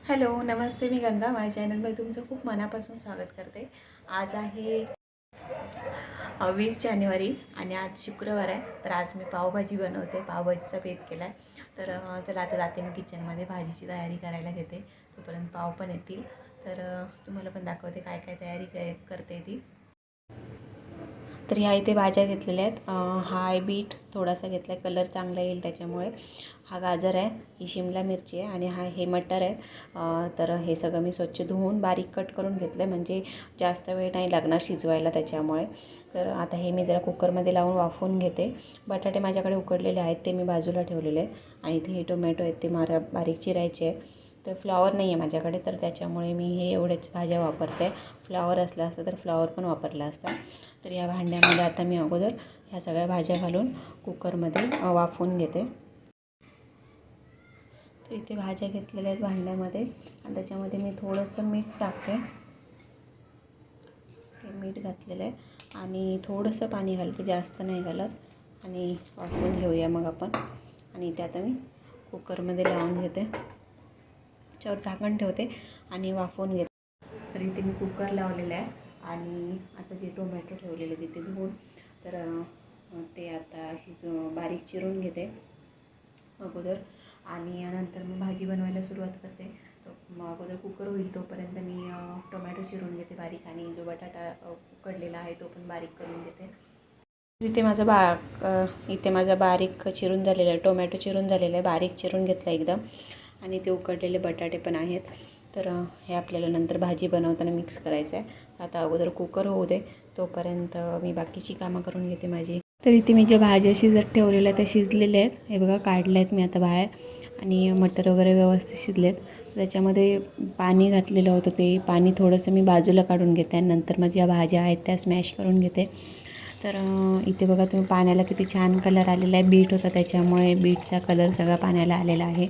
Hello, नमस्ते. मी गंगा. माझ्या चॅनलमध्ये तुमचं खूप मनापासून स्वागत करते. आज आहे 20 जानेवारी आणि आज शुक्रवार आहे. तर आज मी पावभाजी बनवते. पावभाजीचा बेत केला आहे. तर चला आता जाते मी किचनमध्ये भाजीची तयारी करायला घेते. तोपर्यंत पाव पण येतील. तर तुम्हाला पण दाखवते काय काय तयारी करते ती. तर ह्या इथे भाज्या घेतलेल्या आहेत. हा आहे बीट थोडासा घेतला आहे, कलर चांगला येईल त्याच्यामुळे. हा गाजर आहे, ही शिमला मिरची आहे आणि हे मटर आहे. तर हे सगळं मी स्वच्छ धुवून बारीक कट करून घेतलं आहे, म्हणजे जास्त वेळ नाही लागणार शिजवायला त्याच्यामुळे. तर आता हे मी जरा कुकरमध्ये लावून वाफवून घेते. बटाटे माझ्याकडे उकडलेले आहेत, ते मी बाजूला ठेवलेले आहेत आणि इथे हे टोमॅटो आहेत, ते बारीक चिरायचे आहेत. तर फ्लॉवर नाही आहे माझ्याकडे, तर त्याच्यामुळे मी हे एवढेच भाज्या वापरते. फ्लॉवर असला असता तर फ्लॉवर पण वापरला असता. तर या भांड्यामध्ये आता मी अगोदर ह्या सगळ्या भाज्या घालून कुकरमध्ये वाफवून घेते. तर इथे भाज्या घेतलेल्या आहेत भांड्यामध्ये आणि त्याच्यामध्ये मी थोडंसं मीठ टाकते. ते मीठ घातलेलं आहे आणि थोडंसं पाणी घालते, जास्त नाही घालत. आणि वाफवून घेऊया मग आपण. आणि इथे आता मी कुकरमध्ये लावून घेते, त्याच्यावर झाकण ठेवते आणि वाफवून घेते. तर इथे मी कुकर लावलेला आहे आणि आता जे टोमॅटो ठेवलेले तिथे धुवून, तर ते आता बारीक चिरून घेते अगोदर आणि नंतर मी भाजी बनवायला सुरुवात करते. मग अगोदर कुकर होईल तोपर्यंत मी टोमॅटो चिरून घेते बारीक आणि जो बटाटा उकडलेला आहे तो पण बारीक करून घेते. इथे माझा बारीक चिरून झालेला आहे, टोमॅटो चिरून झालेला आहे, बारीक चिरून घेतला एकदम. आणि ते उकडलेले बटाटे पण आहेत. तर हे आपल्याला नंतर भाजी बनवताना मिक्स करायचं आहे. आता अगोदर कुकर होऊ दे, तोपर्यंत मी बाकीची कामं करून घेते माझी. तर इथे मी ज्या भाज्या शिजत ठेवलेल्या त्या शिजलेल्या आहेत, हे बघा काढल्या आहेत मी आता बाहेर. आणि मटर वगैरे व्यवस्थित शिजलेत. त्याच्यामध्ये पाणी घातलेलं होतं, ते पाणी थोडंसं मी बाजूला काढून घेते आणि नंतर मग ज्या भाज्या आहेत त्या स्मॅश करून घेते. तर इथे बघा तुम्ही, पाण्याला किती छान कलर आलेला आहे. बीट होता त्याच्यामुळे बीटचा कलर सगळा पाण्याला आलेला आहे.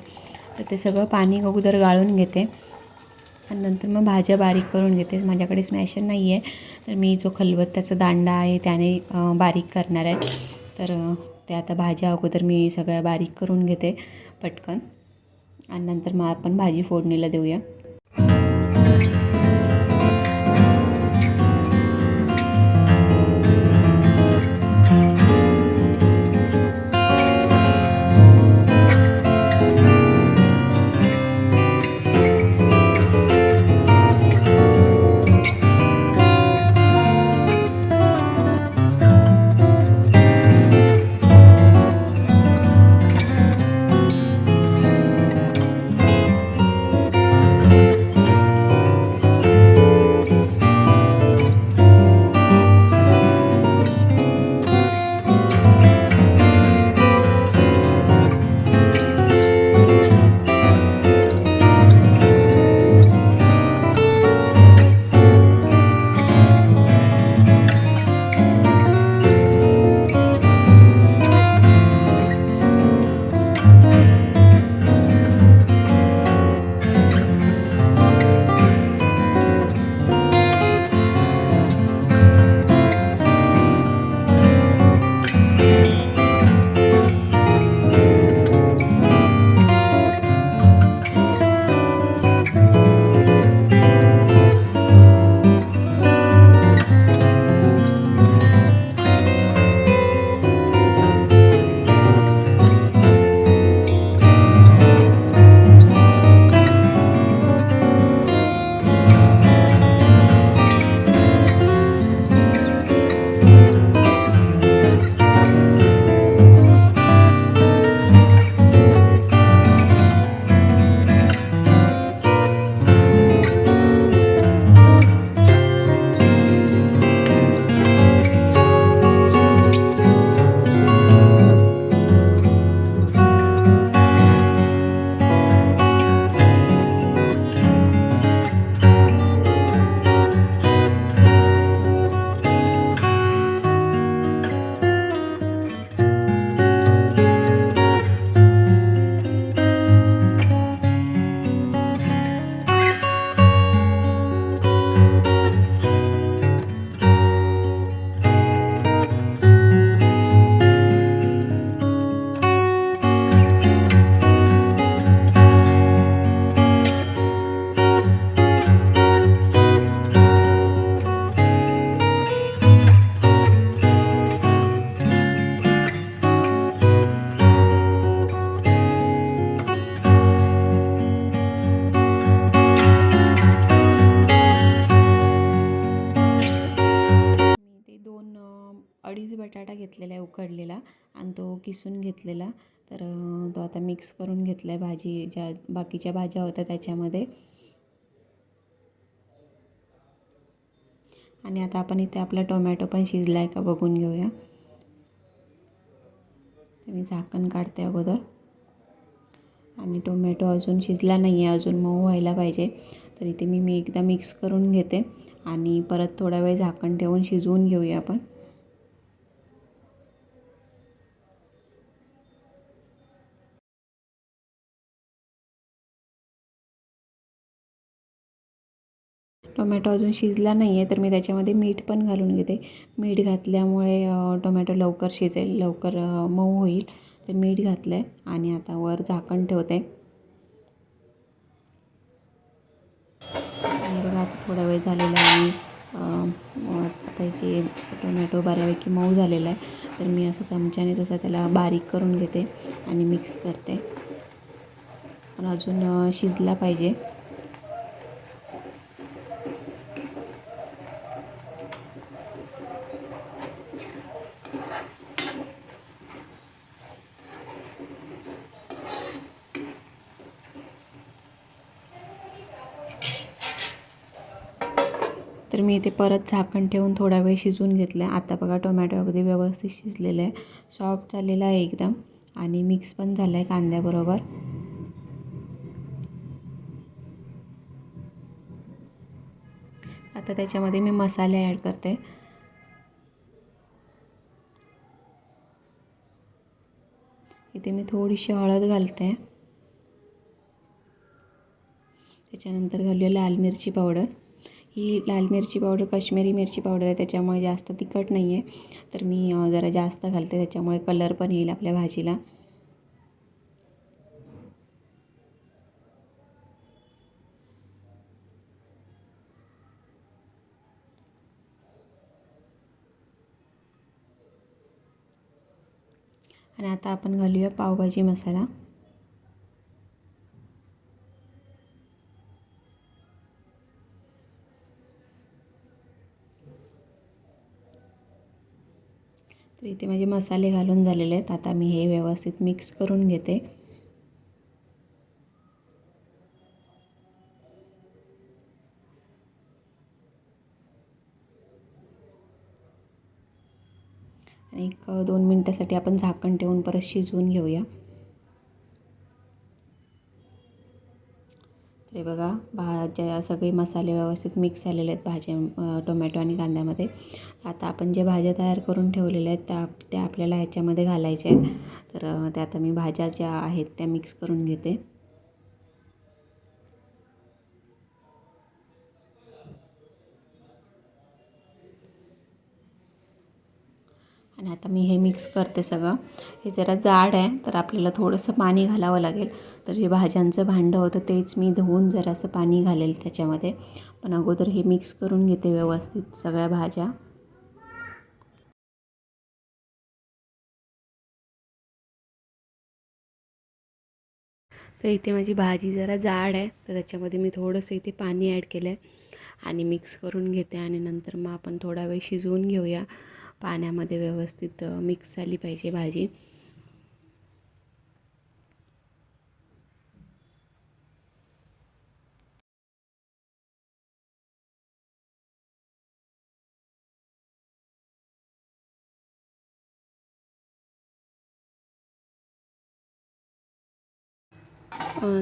तर ते सगळं पाणी अगोदर गाळून घेते आणि नंतर मग भाज्या बारीक करून घेते. माझ्याकडे स्मॅशर नाही आहे, तर मी जो खलबत्त्याचा दांडा आहे त्याने बारीक करणार आहे. तर ते आता भाज्या अगोदर मी सगळ्या बारीक करून घेते पटकन आणि नंतर मग आपण भाजी फोडणीला देऊया. बटाटा घेतलेला आहे उकडलेला आणि तो किसून घेतलेला. तर तो आता मिक्स करून घेतला आहे भाजी ज्या बाकीच्या भाज्या होत्या त्याच्यामध्ये. आणि आता आपण इथे आपला टोमॅटो पण शिजला आहे का बघून घेऊया. तर मी झाकण काढते अगोदर. आणि टोमॅटो अजून शिजला नाही आहे, अजून मऊ व्हायला पाहिजे. तर इथे मी एकदा मिक्स करून घेते आणि परत थोडा वेळ झाकण ठेवून शिजवून घेऊया आपण. टोमॅटो अजून शिजला नाही आहे तर मी त्याच्यामध्ये मीठ पण घालून घेते. मीठ घातल्यामुळे टोमॅटो लवकर शिजेल, लवकर मऊ होईल. तर मीठ घातलं आहे आणि आता वर झाकण ठेवते. आणि बघा आता थोडा वेळ झालेला आहे. आता याची टोमॅटो बऱ्यापैकी मऊ झालेला आहे. तर मी असं चमच्याने जसं त्याला बारीक करून घेते आणि मिक्स करते. पण अजून शिजला पाहिजे. तर मी इथे परत झाकण ठेवून थोडा वेळ शिजवून घेतलं आहे. आता बघा टोमॅटो अगदी व्यवस्थित शिजलेलं आहे, सॉफ्ट झालेला आहे एकदम आणि मिक्स पण झालं आहे कांद्याबरोबर. आता त्याच्यामध्ये मी मसाले ॲड करते. इथे मी थोडीशी हळद घालते. त्याच्यानंतर घालूया लाल मिरची पावडर. ही लाल मिरची पावडर काश्मीरी मिरची पावडर आहे, त्याच्यामुळे जास्त तिखट नाही आहे. तर मी जरा जास्त घालते, त्याच्यामुळे कलर पण येईल आपल्या भाजीला. आणि आता आपण घालूया पावभाजी मसाला. तर इथे माझे मसाले घालून झालेले आहेत. आता मी हे व्यवस्थित मिक्स करून घेते. आणि 1-2 मिनटासाठी आपण झाकण ठेवून परत शिजवून घेऊया. तर बघा भाज्या सगळे मसाले व्यवस्थित मिक्स झालेले आहेत भाज्या टोमॅटो आणि कांद्यामध्ये. आता आपण जे भाज्या तयार करून ठेवलेल्या आहेत त्या आपल्याला ह्याच्यामध्ये घालायच्या आहेत. तर त्या आता मी भाज्या ज्या आहेत त्या मिक्स करून घेते. आणि आता मी हे मिक्स करते सगळं. हे जरा जाड आहे तर आपल्याला थोडंसं पाणी घालावं लागेल. तर जे भाज्यांचं भांडं होतं तेच मी धुवून जरासं पाणी घालेल त्याच्यामध्ये. पण अगोदर हे मिक्स करून घेते व्यवस्थित सगळ्या भाज्या. तर इथे माझी भाजी जरा जाड आहे तर त्याच्यामध्ये मी थोडंसं इथे पाणी ॲड केलं आहे आणि मिक्स करून घेते. आणि नंतर मग आपण थोडा वेळ शिजवून घेऊया. पाण्यामध्ये व्यवस्थित मिक्स झाली पाहिजे भाजी.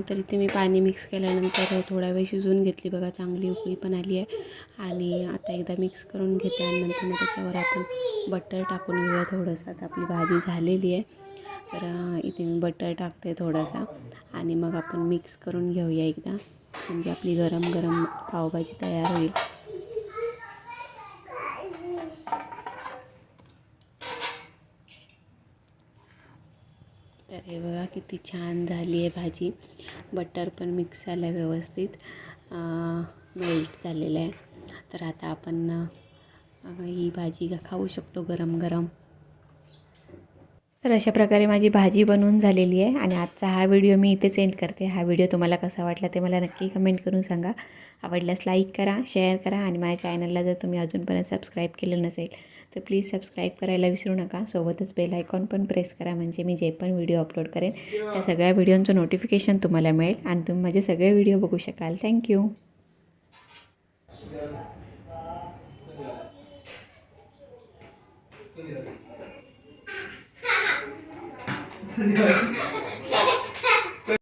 तर इथे मी पाणी मिक्स केल्यानंतर थोडा वेळ शिजवून घेतली. बघा चांगली उकळी पण आली आहे. आणि आता एकदा मिक्स करून घेते आणि नंतर मग त्याच्यावर आपण बटर टाकून घेऊया थोडंसं. आता आपली भाजी झालेली आहे तर इथे मी बटर टाकते थोडासा आणि मग आपण मिक्स करून घेऊया एकदा, म्हणजे आपली गरम गरम पावभाजी तयार होईल. तर हे बघा किती छान झाली आहे भाजी. बटर पण मिक्स झालं आहे व्यवस्थित, मेल्ट झालेलं आहे. तर आता आपण ही भाजी खाऊ शकतो गरम गरम. तर अशा प्रकारे माझी भाजी बनवून झालेली आहे. आणि आजचा हा व्हिडिओ मी इथेच एंड करते. हा व्हिडिओ तुम्हाला कसा वाटला ते मला नक्की कमेंट करून सांगा. आवडल्यास लाईक करा, शेअर करा आणि माझ्या चॅनलला जर तुम्ही अजूनपर्यंत सबस्क्राईब केलं नसेल तर प्लीज सबस्क्राईब करायला विसरू नका. सोबतच बेल आयकॉन पण प्रेस करा, म्हणजे मी जे पण व्हिडिओ अपलोड करेन त्या सगळ्या व्हिडिओंचं नोटिफिकेशन तुम्हाला मिळेल आणि तुम्ही माझे सगळे व्हिडिओ बघू शकाल. थँक्यू.